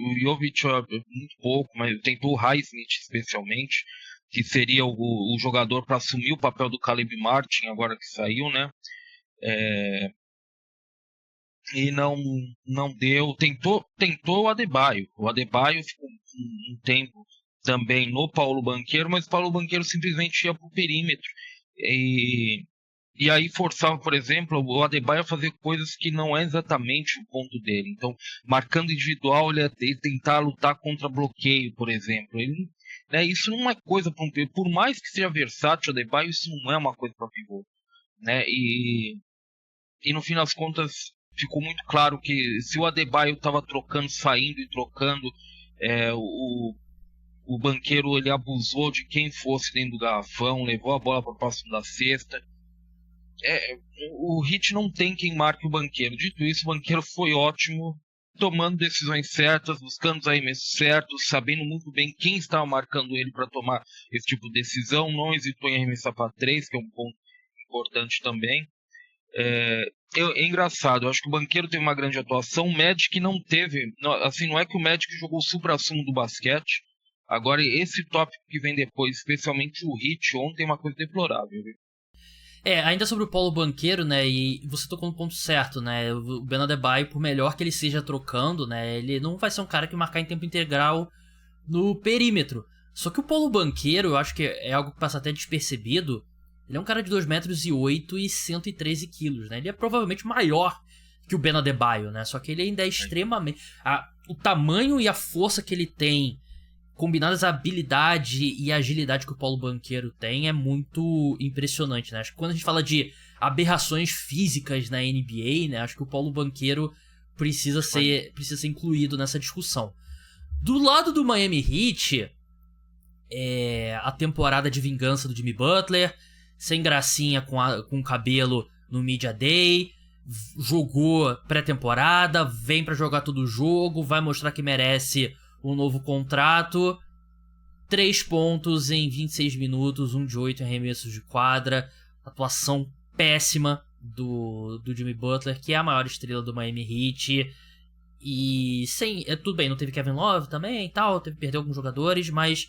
o Jovic muito pouco, mas tentou o Highsmith especialmente, que seria o jogador para assumir o papel do Caleb Martin, agora que saiu, né? E não deu. Tentou o Adebayo. O Adebayo ficou um tempo também no Paulo Banchero, mas o Paulo Banchero simplesmente ia para o perímetro. E aí forçava, por exemplo, o Adebayo a fazer coisas que não é exatamente o ponto dele. Então, marcando individual, ele ia tentar lutar contra bloqueio, por exemplo. Isso não é coisa para um pivô. Por mais que seja versátil o Adebayo, isso não é uma coisa para pivô. Né? E no fim das contas, ficou muito claro que se o Adebayo estava trocando, saindo e trocando, o Banchero ele abusou de quem fosse dentro do garrafão, levou a bola para o próximo da cesta. O Heat não tem quem marque o Banchero. Dito isso, o Banchero foi ótimo, tomando decisões certas, buscando os arremessos certos, sabendo muito bem quem estava marcando ele para tomar esse tipo de decisão. Não hesitou em arremessar para 3, que é um ponto importante também. É engraçado, eu acho que o Banchero teve uma grande atuação. O Magic não teve, assim, não é que o Magic jogou o supra-sumo do basquete. Agora, esse tópico que vem depois, especialmente o Heat, ontem é uma coisa deplorável, viu? Ainda sobre o Paulo Banchero, né, e você tocou no ponto certo, né, o Ben Adebayo, por melhor que ele seja trocando, né, ele não vai ser um cara que marcar em tempo integral no perímetro. Só que o Paulo Banchero, eu acho que é algo que passa até despercebido. Ele é um cara de 2,8 metros e 113 quilos, né? Ele é provavelmente maior que o Ben Adebayo, né? Só que ele ainda é extremamente... o tamanho e a força que ele tem, combinadas a habilidade e a agilidade que o Paulo Banchero tem, é muito impressionante, né? Acho que quando a gente fala de aberrações físicas na NBA, né? Acho que o Paulo Banchero precisa ser incluído nessa discussão. Do lado do Miami Heat, a temporada de vingança do Jimmy Butler, sem gracinha com o cabelo no Media Day, jogou pré-temporada, vem pra jogar todo o jogo, vai mostrar que merece um novo contrato. 3 pontos em 26 minutos, 1 de 8 em arremessos de quadra, atuação péssima do Jimmy Butler, que é a maior estrela do Miami Heat. E tudo bem, não teve Kevin Love também e tal, teve que perder alguns jogadores, mas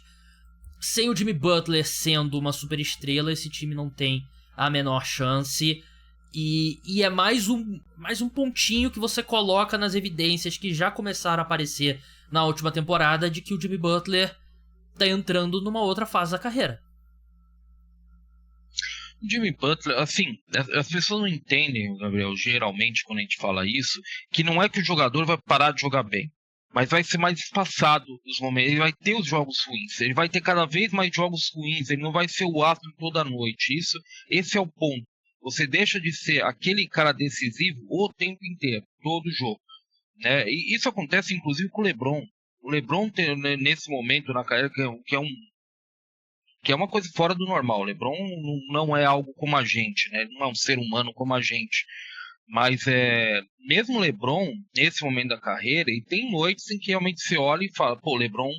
sem o Jimmy Butler sendo uma super estrela, esse time não tem a menor chance. E é mais um pontinho que você coloca nas evidências que já começaram a aparecer na última temporada de que o Jimmy Butler tá entrando numa outra fase da carreira. O Jimmy Butler, assim, as pessoas não entendem, Gabriel, geralmente, quando a gente fala isso, que não é que o jogador vai parar de jogar bem, mas vai ser mais espaçado os momentos. Ele vai ter os jogos ruins, ele vai ter cada vez mais jogos ruins, ele não vai ser o astro toda noite. Esse é o ponto. Você deixa de ser aquele cara decisivo o tempo inteiro, todo jogo, né? E isso acontece inclusive com o LeBron. O LeBron tem, nesse momento na carreira, que é uma coisa fora do normal. O LeBron não é algo como a gente, né? Ele não é um ser humano como a gente. Mas mesmo o LeBron, nesse momento da carreira, e tem noites em que realmente você olha e fala, pô, LeBron,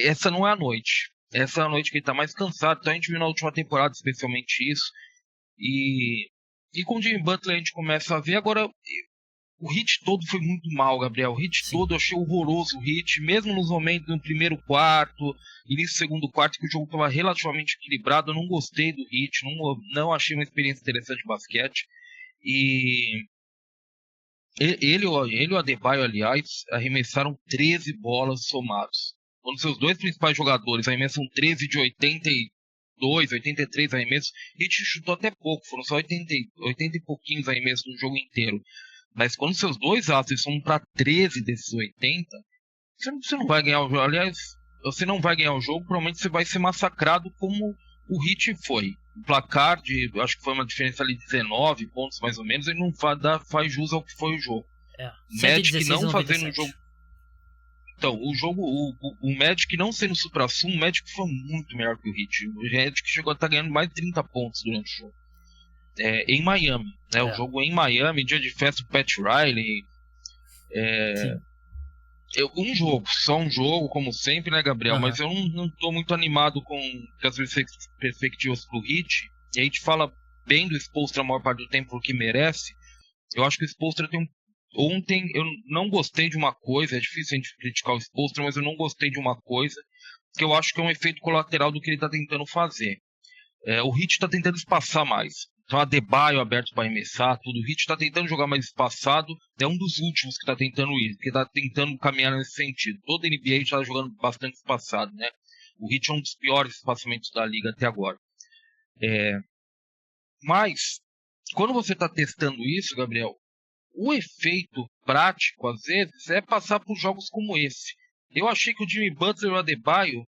essa não é a noite. Essa é a noite que ele tá mais cansado. Então a gente viu na última temporada especialmente isso. E com o Jimmy Butler a gente começa a ver. Agora, o hit todo foi muito mal, Gabriel. O hit Sim. todo, eu achei horroroso o hit. Mesmo nos momentos do primeiro quarto, início do segundo quarto, que o jogo estava relativamente equilibrado, eu não gostei do hit. Não achei uma experiência interessante de basquete. E ele e o Adebayo, aliás, arremessaram 13 bolas somados. Quando seus dois principais jogadores arremessam 13 de 82, 83 arremessos, Heat chutou até pouco, foram só 80 e pouquinhos arremessos no jogo inteiro. Mas quando seus dois astros são para 13 desses 80, você não vai ganhar o jogo. Aliás, você não vai ganhar o jogo, provavelmente você vai ser massacrado como o Heat foi. O placar acho que foi uma diferença ali de 19 pontos mais ou menos, ele não faz jus ao que foi o jogo. O Magic não fazendo o jogo. Então, o Magic não sendo supra-sumo, o Magic foi muito melhor que o Heat. O Magic chegou a estar ganhando mais de 30 pontos durante o jogo. Em Miami, né? O jogo em Miami, dia de festa do Pat Riley. Só um jogo, como sempre, né, Gabriel? Uhum. Mas eu não tô muito animado com as perspectivas pro Heat. E a gente fala bem do Spoelstra a maior parte do tempo, porque merece. Eu acho que o Spoelstra tem Ontem eu não gostei de uma coisa, é difícil a gente criticar o Spoelstra, mas eu não gostei de uma coisa, que eu acho que é um efeito colateral do que ele está tentando fazer. O Heat está tentando espaçar mais. Então, Adebayo aberto para arremessar, tudo. O Heat está tentando jogar mais espaçado. É um dos últimos que está tentando isso, que está tentando caminhar nesse sentido. Toda a NBA está jogando bastante espaçado, né? O Heat é um dos piores espaçamentos da liga até agora. Mas, quando você está testando isso, Gabriel, o efeito prático, às vezes, é passar por jogos como esse. Eu achei que o Jimmy Butler e o Adebayo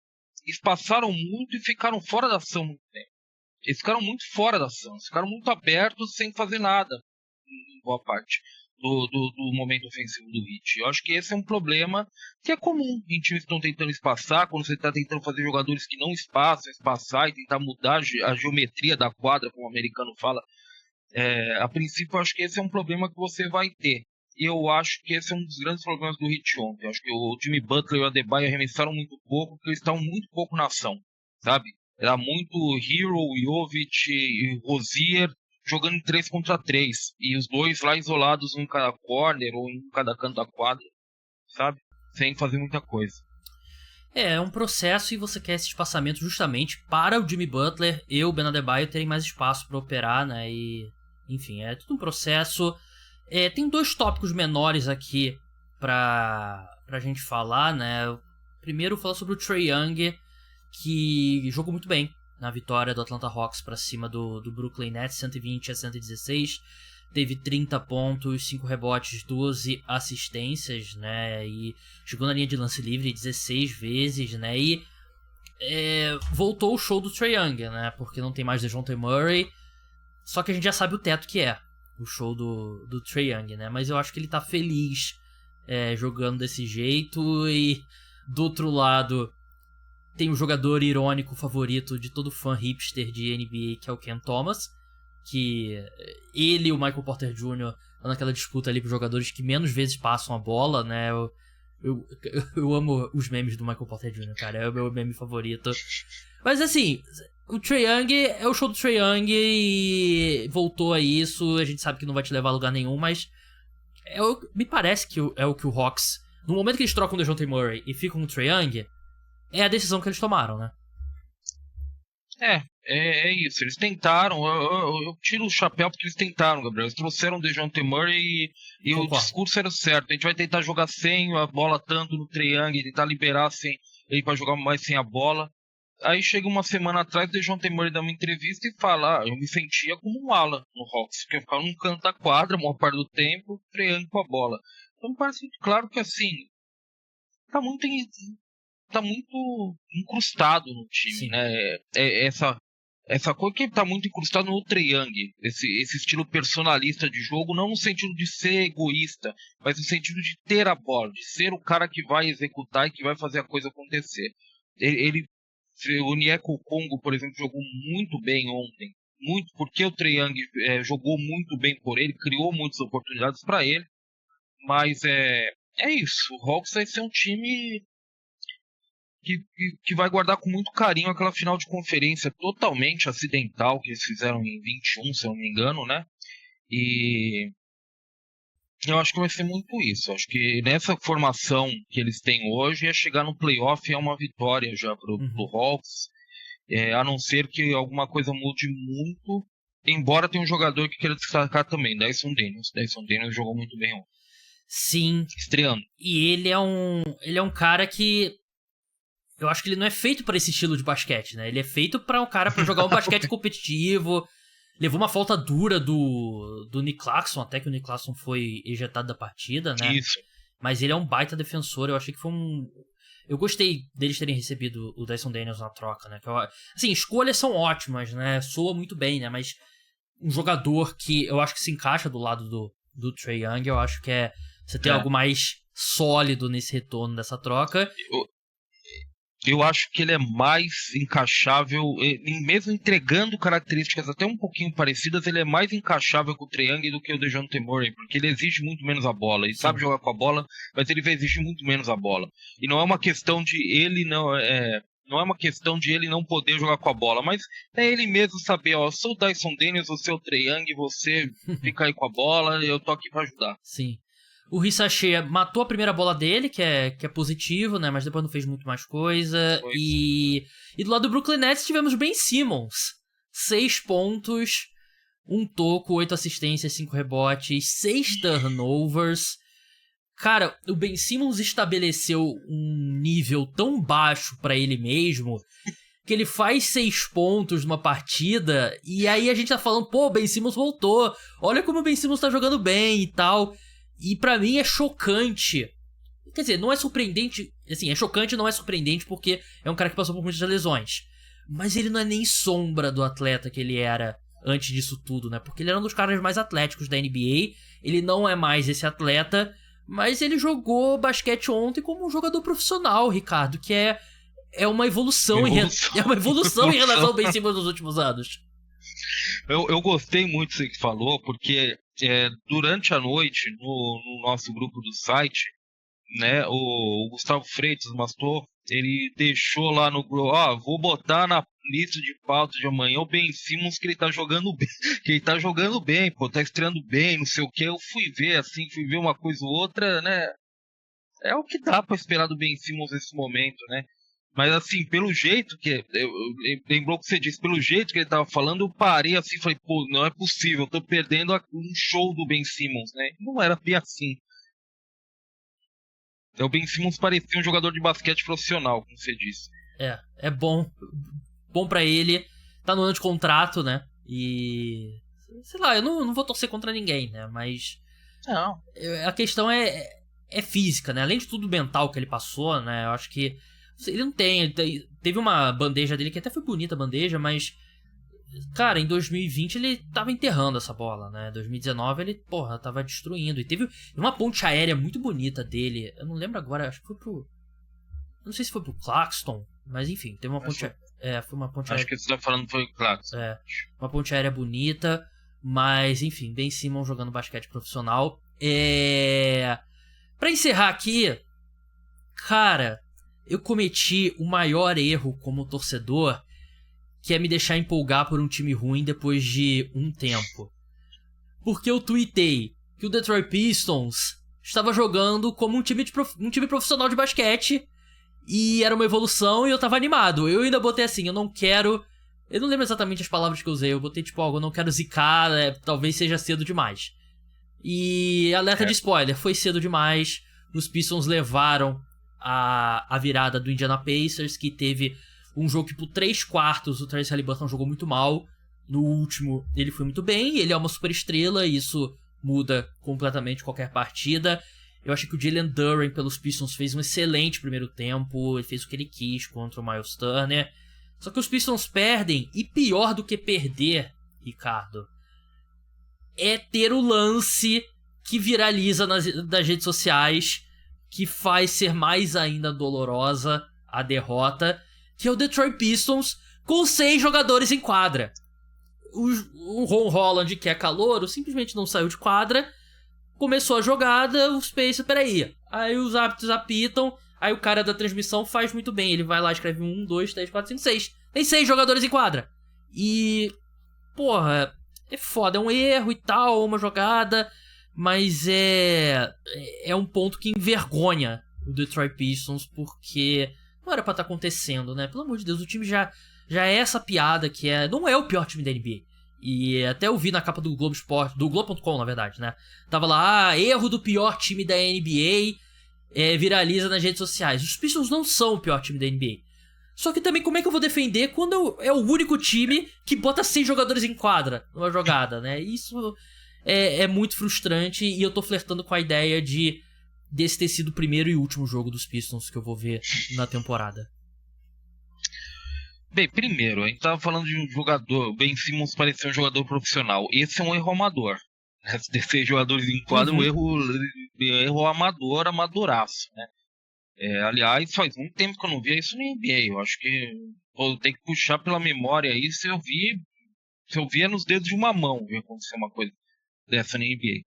espaçaram muito e ficaram fora da ação muito tempo. Eles ficaram muito fora da ação, ficaram muito abertos sem fazer nada, em boa parte do momento ofensivo do Heat. Eu acho que esse é um problema que é comum em times que estão tentando espaçar, quando você está tentando fazer jogadores que não espaçar e tentar mudar a geometria da quadra, como o americano fala. A princípio, eu acho que esse é um problema que você vai ter. E eu acho que esse é um dos grandes problemas do Heat ontem. Eu acho que o Jimmy Butler e o Adebayo arremessaram muito pouco, porque eles estavam muito pouco na ação, sabe? Era muito Hero, Jovic e Rozier jogando em 3 contra 3. E os dois lá isolados, um em cada corner ou em cada canto da quadra, sabe? Sem fazer muita coisa. É um processo e você quer esse espaçamento justamente para o Jimmy Butler e o Ben Adebayo terem mais espaço para operar, né? E, enfim, é tudo um processo. Tem 2 tópicos menores aqui pra gente falar, né? Primeiro, falar sobre o Trae Young. que jogou muito bem na vitória do Atlanta Hawks pra cima do Brooklyn Nets, 120-116. Teve 30 pontos, 5 rebotes, 12 assistências, né? E chegou na linha de lance livre 16 vezes, né? E voltou o show do Trae Young, né? Porque não tem mais DeJounte Murray. Só que a gente já sabe o teto que é o show do Trae Young, né? Mas eu acho que ele tá feliz jogando desse jeito. E do outro lado tem o jogador irônico favorito de todo fã hipster de NBA, que é o Cam Thomas. Que ele e o Michael Porter Jr. estão naquela disputa ali com jogadores que menos vezes passam a bola, né? Eu amo os memes do Michael Porter Jr., cara. É o meu meme favorito. Mas assim, o Trae Young é o show do Trae Young e voltou a isso. A gente sabe que não vai te levar a lugar nenhum, mas me parece que é o que o Hawks, no momento que eles trocam o DeJounte Murray e ficam com o Trae Young, é a decisão que eles tomaram, né? É isso. Eles tentaram. Eu tiro o chapéu porque eles tentaram, Gabriel. Eles trouxeram o DeJounte Murray e o discurso era certo. A gente vai tentar jogar sem a bola tanto no Trae Young, tentar liberar ele para jogar mais sem a bola. Aí chega uma semana atrás, o DeJounte Murray dá uma entrevista e fala: eu me sentia como um ala no Hawks, porque eu ficava num canto da quadra, a maior parte do tempo, o Trae Young com a bola. Então me parece muito claro que assim, tá muito incrustado no time, sim, né? Essa coisa que tá muito incrustado no Trae Young, esse estilo personalista de jogo, não no sentido de ser egoísta, mas no sentido de ter a bola, de ser o cara que vai executar e que vai fazer a coisa acontecer. O Onyeka Okongwu, por exemplo, jogou muito bem ontem, muito porque o Trae Young jogou muito bem por ele, criou muitas oportunidades para ele, mas é isso, o Hawks vai ser um time que vai guardar com muito carinho aquela final de conferência totalmente acidental que eles fizeram em 21, se eu não me engano, né? E eu acho que vai ser muito isso. Acho que nessa formação que eles têm hoje, chegar no playoff é uma vitória já pro Hawks, a não ser que alguma coisa mude muito, embora tenha um jogador que queira destacar também, Dyson Daniels. Dyson Daniels jogou muito bem ontem. Sim. Estreando. E ele é um cara que eu acho que ele não é feito para esse estilo de basquete, né? Ele é feito para um cara para jogar um basquete competitivo. Levou uma falta dura do Nick Claxton, até que o Nick Claxton foi ejetado da partida, né? Isso. Mas ele é um baita defensor. Eu achei que foi eu gostei deles terem recebido o Dyson Daniels na troca, né? Assim, escolhas são ótimas, né? Soa muito bem, né? Mas um jogador que eu acho que se encaixa do lado do Trae Young, eu acho que você tem algo mais sólido nesse retorno dessa troca. Eu acho que ele é mais encaixável, mesmo entregando características até um pouquinho parecidas, ele é mais encaixável com o Trae Young do que o DeJounte Murray, porque ele exige muito menos a bola. Ele sabe jogar com a bola, mas ele vai exigir muito menos a bola. E não é uma questão de ele não é uma questão de ele não poder jogar com a bola, mas é ele mesmo saber, eu sou o Dyson Daniels, você é o Trae Young, você fica aí com a bola, eu tô aqui pra ajudar. Sim. O Rissachê matou a primeira bola dele, que é positivo, né? Mas depois não fez muito mais coisa. E do lado do Brooklyn Nets tivemos Ben Simmons. 6 pontos, 1 toco, 8 assistências, 5 rebotes, 6 turnovers. Cara, o Ben Simmons estabeleceu um nível tão baixo pra ele mesmo que ele faz 6 pontos numa partida e aí a gente tá falando, pô, o Ben Simmons voltou. Olha como o Ben Simmons tá jogando bem e tal. E pra mim é chocante. Quer dizer, não é surpreendente. Assim, é chocante, não é surpreendente, porque é um cara que passou por muitas lesões. Mas ele não é nem sombra do atleta que ele era antes disso tudo, né? Porque ele era um dos caras mais atléticos da NBA. Ele não é mais esse atleta, mas ele jogou basquete ontem como um jogador profissional, Ricardo, que é uma evolução. É uma evolução em relação ao Ben Simmons dos últimos anos. Eu gostei muito disso que você falou, porque durante a noite, no nosso grupo do site, né, o Gustavo Freitas, Mastor, ele deixou lá no grupo, vou botar na lista de pauta de amanhã o Ben Simmons, que ele tá jogando bem, tá estreando bem, não sei o que. Eu fui ver uma coisa ou outra, né, é o que dá pra esperar do Ben Simmons nesse momento, né. Mas assim, pelo jeito que... lembrou o que você disse, pelo jeito que ele tava falando, eu parei assim e falei, pô, não é possível, eu tô perdendo um show do Ben Simmons, né? Não era bem assim. O Ben Simmons parecia um jogador de basquete profissional, como você disse. É bom pra ele. Tá no ano de contrato, né? E... sei lá, eu não vou torcer contra ninguém, né? Mas... não. A questão é física, né? Além de tudo mental que ele passou, né? Eu acho que... ele não tem... teve uma bandeja dele que até foi bonita a bandeja, mas... cara, em 2020 ele tava enterrando essa bola, né? 2019 ele, tava destruindo. E teve uma ponte aérea muito bonita dele. Eu não lembro agora, acho que foi pro... não sei se foi pro Claxton, mas enfim, teve uma ponte... foi uma ponte aérea... acho que você tá falando foi o Claxton. Uma ponte aérea bonita, mas enfim, Ben Simmons jogando basquete profissional. Pra encerrar aqui, cara, eu cometi o maior erro como torcedor, que é me deixar empolgar por um time ruim depois de um tempo. Porque eu tuitei que o Detroit Pistons estava jogando como um time profissional de basquete e era uma evolução e eu tava animado. Eu ainda botei assim, eu não quero... eu não lembro exatamente as palavras que eu usei, eu botei tipo algo, eu não quero zicar, talvez seja cedo demais. E alerta de spoiler, foi cedo demais. Os Pistons levaram a virada do Indiana Pacers, que teve um jogo que por 3 quartos o Tyrese Haliburton jogou muito mal. No último ele foi muito bem, ele é uma super estrela e isso muda completamente qualquer partida. Eu achei que o Jalen Duren pelos Pistons fez um excelente primeiro tempo, ele fez o que ele quis contra o Miles Turner. Só que os Pistons perdem, e pior do que perder, Ricardo, é ter o lance que viraliza nas redes sociais, que faz ser mais ainda dolorosa a derrota, que é o Detroit Pistons com 6 jogadores em quadra. O Ron Holland, que é calouro, simplesmente não saiu de quadra, começou a jogada, os Pacers, peraí. Aí os árbitros apitam, aí o cara da transmissão faz muito bem, ele vai lá, escreve 1, 2, 3, 4, 5, 6. Tem 6 jogadores em quadra. E, porra, é foda, é um erro e tal, uma jogada, mas é um ponto que envergonha o Detroit Pistons, porque não era pra estar acontecendo, né? Pelo amor de Deus, o time já é essa piada que não é o pior time da NBA. E até eu vi na capa do Globo Esporte, do Globo.com, na verdade, né? Tava lá, erro do pior time da NBA, viraliza nas redes sociais. Os Pistons não são o pior time da NBA. Só que também, como é que eu vou defender quando é o único time que bota 6 jogadores em quadra numa jogada, né? Isso é muito frustrante, e eu tô flertando com a ideia desse ter sido o primeiro e último jogo dos Pistons que eu vou ver na temporada. Bem, primeiro, a gente tava falando de um jogador, o Ben Simmons parecia um jogador profissional. Esse é um erro amador. De 6 jogadores em quadra, um erro amador, amadoraço, né? Aliás, faz muito tempo que eu não via isso na NBA. Eu acho que eu tenho que puxar pela memória aí se eu via nos dedos de uma mão ver acontecer uma coisa dessa na NBA.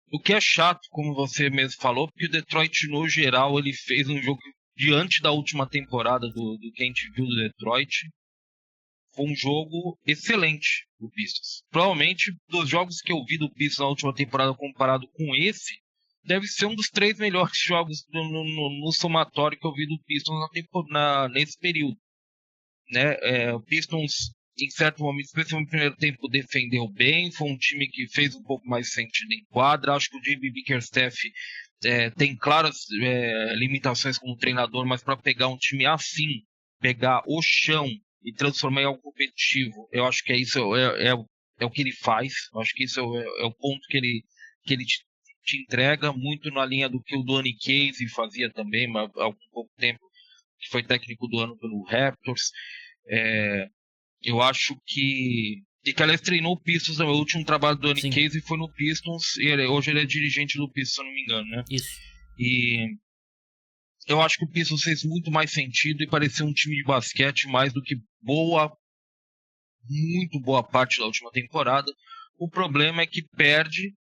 O que é chato, como você mesmo falou, porque o Detroit, no geral, ele fez um jogo diante da última temporada do que a gente viu do Detroit. Foi um jogo excelente do Pistons. Provavelmente, dos jogos que eu vi do Pistons na última temporada comparado com esse, deve ser um dos 3 melhores jogos no somatório que eu vi do Pistons nesse período. Né? O Pistons, em certo momento, especialmente no primeiro tempo, defendeu bem. Foi um time que fez um pouco mais sentido em quadra. Acho que o J.B. Bickerstaff tem claras limitações como treinador, mas para pegar um time assim, pegar o chão e transformar em algo competitivo, eu acho que isso é o que ele faz. Eu acho que isso é o ponto que ele te entrega, muito na linha do que o Dwayne Casey fazia também, há algum pouco tempo, que foi técnico do ano pelo Raptors. Eu acho que aliás treinou o Pistons, o último trabalho do Dwayne Casey foi no Pistons, e hoje ele é dirigente do Pistons, se eu não me engano, né? Isso. E eu acho que o Pistons fez muito mais sentido e parecia um time de basquete mais do que muito boa parte da última temporada. O problema é que perde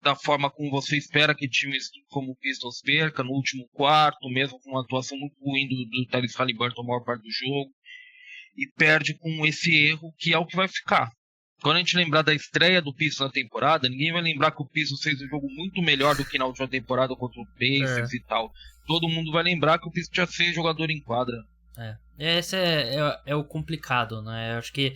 da forma como você espera que times como o Pistons perca, no último quarto, mesmo com uma atuação muito ruim do Tyrese Haliburton a maior parte do jogo, e perde com esse erro que é o que vai ficar. Quando a gente lembrar da estreia do Pistons na temporada, ninguém vai lembrar que o Pistons fez um jogo muito melhor do que na última temporada contra o Pacers e tal. Todo mundo vai lembrar que o Pistons tinha 6 jogadores em quadra. Esse é o complicado, né? Eu acho que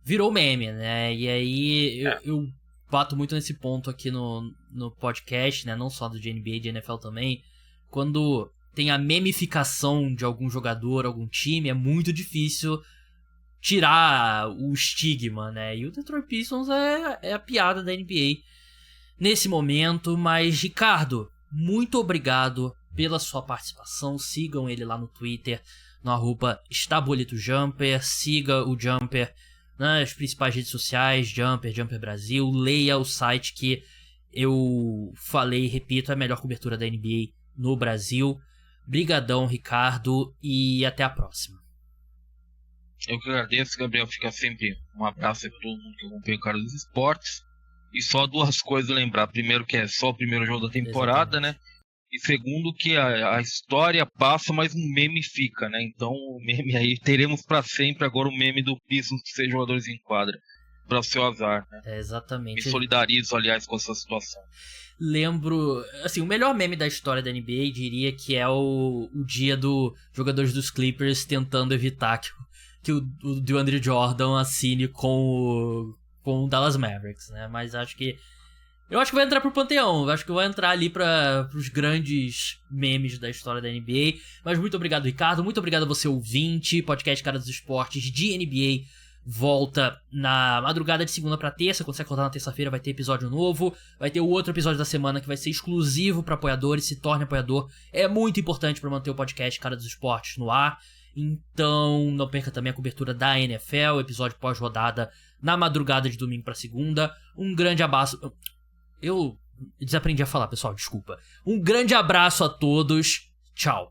virou meme, né? E aí eu bato muito nesse ponto aqui no podcast, né? Não só do NBA, de NFL também. Quando tem a memificação de algum jogador, algum time, é muito difícil tirar o estigma, né? E o Detroit Pistons é a piada da NBA nesse momento. Mas, Ricardo, muito obrigado pela sua participação. Sigam ele lá no Twitter, no @estaboletojumper. Siga o Jumper nas principais redes sociais, Jumper Brasil. Leia o site que eu falei e repito, é a melhor cobertura da NBA no Brasil. Brigadão, Ricardo, e até a próxima. Eu que agradeço, Gabriel. Fica sempre um abraço aí pra todo mundo que acompanha o cara dos esportes. E só duas coisas a lembrar. Primeiro, que é só o primeiro jogo da temporada, né? E segundo, que a história passa, mas um meme fica, né? Então o meme aí, teremos pra sempre agora o meme do Pistons de 6 jogadores em quadra. Para o seu azar, né? Exatamente. Me solidarizo, aliás, com essa situação. Lembro, assim, o melhor meme da história da NBA, diria que é o dia dos jogadores dos Clippers tentando evitar que o DeAndre Jordan assine com o Dallas Mavericks, né? Mas eu acho que vai entrar pro panteão. Eu acho que vai entrar ali pros grandes memes da história da NBA. Mas muito obrigado, Ricardo. Muito obrigado a você, ouvinte. Podcast Cara dos Esportes de NBA volta na madrugada de segunda pra terça. Quando você acordar na terça-feira vai ter episódio novo. Vai ter o outro episódio da semana que vai ser exclusivo pra apoiadores. Se torne apoiador. É muito importante pra manter o podcast Cara dos Esportes no ar. Então não perca também a cobertura da NFL. Episódio pós-rodada na madrugada de domingo pra segunda. Um grande abraço. Eu desaprendi a falar, pessoal, desculpa. Um grande abraço a todos. Tchau.